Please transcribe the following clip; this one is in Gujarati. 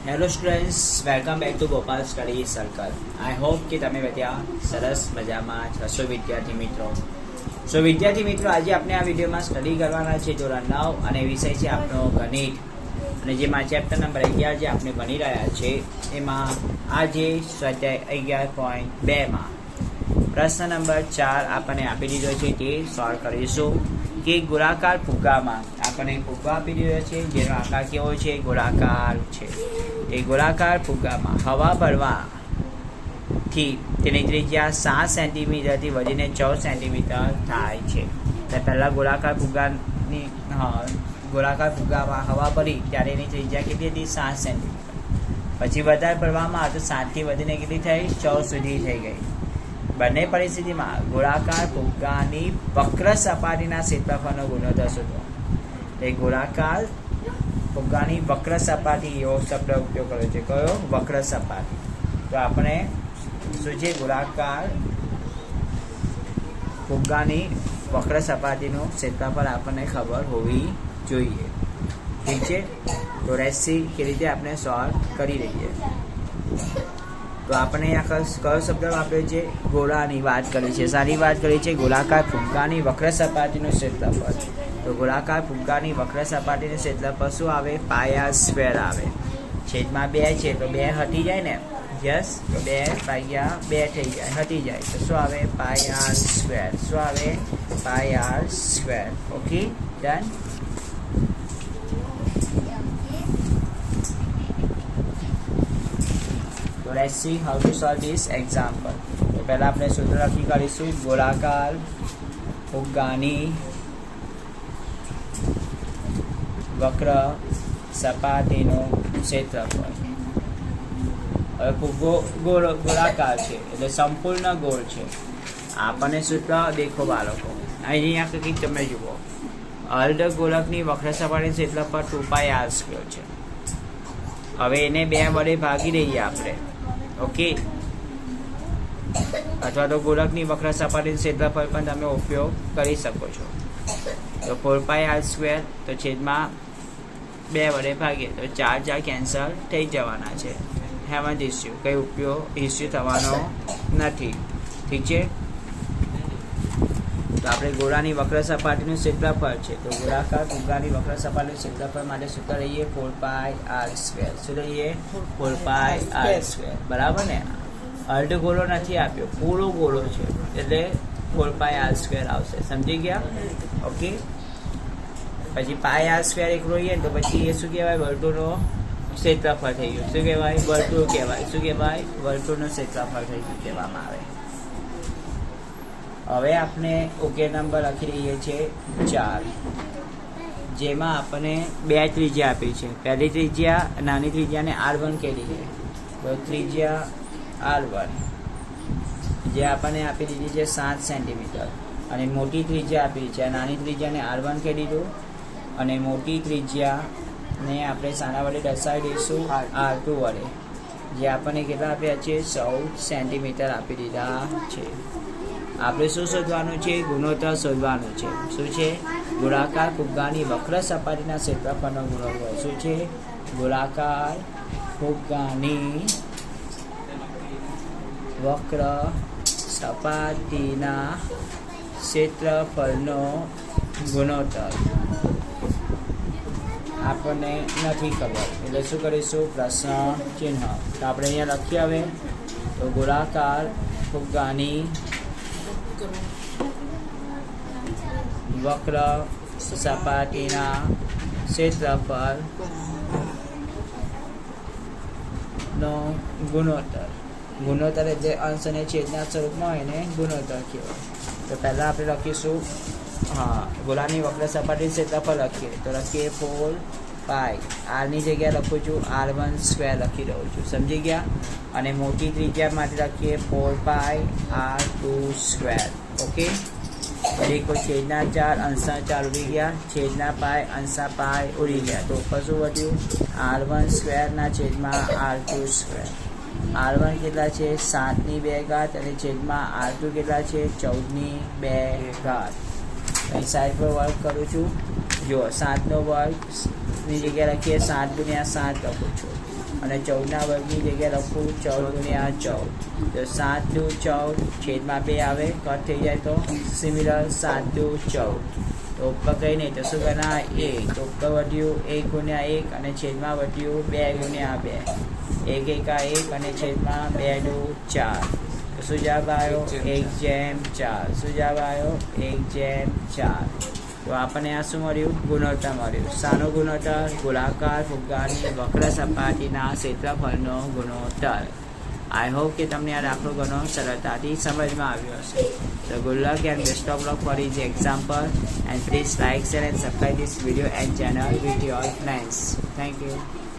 Hello students, welcome back to Gopal study circle. I hope કે તમે બધા સરસ મજામાં જ હશો વિદ્યાર્થી મિત્રો. વિદ્યાર્થી મિત્રો, આજે આપણે આ વિડીયોમાં સ્ટડી કરવાના છે ધોરણ 9 અને વિષય છે આપણો ગણિત. અને જેમાં ચેપ્ટર નંબર 11 જે આપણે ભણી રહ્યા છે એમાં આજે સ્વાધ્યાય 11.2માં પ્રશ્ન નંબર 4 આપણને આપી દીધો છે તે સોલ્વ કરીશું. કે ગોળાકાર ફુગ્ગામાં આપણને ફુગ્ગા આપી દીધો છે જેનો આકાર કેવો છે? ગોળાકાર છે. એ ગોળાકાર ફુગ્ગામાં હવા ભરવાથી તેની ત્રિજ્યા 7 સેન્ટીમીટરથી વધીને 14 સેન્ટીમીટર થાય છે. તો પહેલાં ગોળાકાર ફુગ્ગામાં હવા ભરી ત્યારે એની ત્રિજ્યા કેટલી હતી? 7 સેન્ટીમીટર. પછી વધારે ભરવામાં આવે તો 7થી વધીને કેટલી થઈ? 14 સુધી થઈ ગઈ. બંને પરિસ્થિતિમાં ગોળાકાર ફુગ્ગાની વક્ર સપાટીના ક્ષેત્રફળનો ગુણોત્તર શોધો. એ ગોળાકાર ફુગ્ગાની વક્ર સપાટી એવો શબ્દ ઉપયોગ કર્યો છે. કયો? વક્ર સપાટી. તો આપણે શું છે? ગોળાકાર ફુગ્ગાની વક્ર સપાટીનું ક્ષેત્રફળ આપણને ખબર હોવી જોઈએ. ઠીક છે? તો રેસી કે રીતે આપણે સોલ્વ કરી રહીએ. તો આપણે અહીંયા કયો શબ્દ વાપર્યો છે? ગોળાની વાત કરી છે. સારી વાત કરી છે. ગોળાકાર ફુગ્ગાની વક્ર સપાટીનું ક્ષેત્રફળ. તો ગોળાકાર ફુગ્ગાની વક્ર સપાટીનું ક્ષેત્રફળ શું આવે? પાયા સ્ક્વેર આવે. છેદમાં 2 છે તો 2 હટી જાય ને? યસ. તો 2/2 થઈ જાય, હટી જાય તો શું આવે? પાયા સ્ક્વેર. શું આવે? પાયા square. Okay, done. Let's see how to solve this example. તો પહેલા આપણે સૂત્ર લખી કાઢીશું. ગોળાકાર ફુગ્ગાની વક્ર સપાટીનું ક્ષેત્રફળ. હવે ફુગ્ગો ગોળાકાર છે એટલે સંપૂર્ણ ગોળ છે. આપણને સૂત્ર દેખો બાળકો, અહીંયા કંઈક તમે જુઓ. અર્ધ ગોળકની વક્ર સપાટીનું ક્ષેત્રફળ 2πr² છે. હવે એને 2 વડે ભાગી દઈએ આપણે. ઓકે, અથવા તો ગોળકની વક્ર સપાટીનું ક્ષેત્રફળ પણ તમે ઉપયોગ કરી શકો છો. તો 4πr² તો છેદમાં 2 વડે ભાગીએ તો 4 કેન્સલ થઈ જવાના છે. હેવન્ટ ઇસ્યુ, કંઈ ઇસ્યુ થવાનો નથી. ઠીક છે? તો આપણે ગોળાની વક્ર સપાટીનું ક્ષેત્રફળ છે. તો ગોળાકાર ફુગ્ગાની વક્ર સપાટીનું ક્ષેત્રફળ માટે સૂત્ર લઈએ 4πr². શું લઈએ? 4πr². બરાબર ને? અર્ધ ગોળો નથી આપ્યો, પૂરો ગોળો છે એટલે 4πr² આવશે. સમજી ગયા? ઓકે. પછી πr² એક રહીએ તો પછી એ શું કહેવાય? વર્તુળનો ક્ષેત્રફળ થઈ ગયું. શું કહેવાય? વર્તુળ કહેવાય. શું કહેવાય? વર્તુળનું ક્ષેત્રફળ થઈ ગયું કહેવામાં આવે. હવે આપણે ઓકે નંબર લખી રહીએ છીએ 4, જેમાં આપણને 2 ત્રિજ્યા આપી છે. પહેલી ત્રિજ્યા, નાની ત્રિજ્યાને R1 કહી દઈએ. તો ત્રિજ્યા R1 જે આપણને આપી દીધી છે 7 સેન્ટીમીટર, અને મોટી ત્રિજ્યા આપી છે. નાની ત્રિજ્યાને R1 કહી દીધું અને મોટી ત્રિજ્યાને આપણે શાના વડે દર્શાવી દઈશું? R2 વડે, જે આપણને કેટલા આપ્યા છે? 14 સેન્ટીમીટર આપી દીધા છે. આપણે શું શોધવાનું છે? ગુણોત્તર શોધવાનું છે. શું છે? ગોળાકાર ફુગ્ગાની વક્ર સપાટીના ક્ષેત્રફળનો ગુણોત્તર. શું છે? ગોળાકાર ફુગ્ગાની વક્ર સપાટીના ક્ષેત્રફળનો ગુણોત્તર આપણને નથી ખબર એટલે શું કરીશું? પ્રશ્ન ચિહ્ન. તો આપણે અહીંયા લખીએ. હવે તો ગોળાકાર ફુગ્ગાની વક્ર સપાટીના ક્ષેત્રફળ નો ગુણોત્તર. ગુણોત્તર એટલે અંશ અને છેદના સ્વરૂપમાં હોય ને ગુણોત્તર કહેવાય. તો પહેલાં આપણે લખીશું, ગોળાની વક્ર સપાટી ક્ષેત્રફળ લખીએ તો લખીએ 4π. આરની જગ્યાએ લખું છું R1² લખી રહ્યો છું. સમજી ગયા? અને મોટી ત્રિજ્યા માટે લખીએ 4πr2². ઓકે. દેખો, છેદના 4 અંશના 4 ઉડી ગયા, છેદના π અંશના π ઉડી ગયા. તો ઉપર શું વધ્યું? R1² ના છેદમાં R2². R1 કેટલા છે? 7ની 2 ઘાત અને છેદમાં R2 કેટલા છે? 14ની 2 ઘાત. અહીં સાઈડ પર વર્ક કરું છું. જો 7નો વર્ગની જગ્યાએ લખીએ 7 × 7 લખું છું. અને 14ના વર્ગની જગ્યાએ લખું 14 ગુણ્યા 14, તો 7 દુ 14, છેદમાં 2 આવે, કટ થઈ જાય તો સિમિલર 7 દુ 14, તો ઉપર કંઈ નહીં તો શું ગણા 1, તો ઉપર વધ્યું 1 ગુણ્યા 1 અને છેદમાં વધ્યું 2 ગુણ્યા 2, 1 એકા 1 અને છેદમાં 2 દુ 4, તો શું જવાબ આવ્યો 1/4, શું જવાબ આવ્યો 1/4. તો આપણને આ શું મળ્યું ગુણોત્તર મળ્યું. શાનો ગુણોત્તર? ગોળાકાર ફુગ્ગાની વક્ર સપાટીના ક્ષેત્રફળનો ગુણોત્તર. આઈ હોપ કે તમને આ દાખલો ઘણો સરળતાથી સમજમાં આવ્યો હશે. So good luck and best of luck for each example, and please like, share and subscribe this video and channel with your friends. Thank you.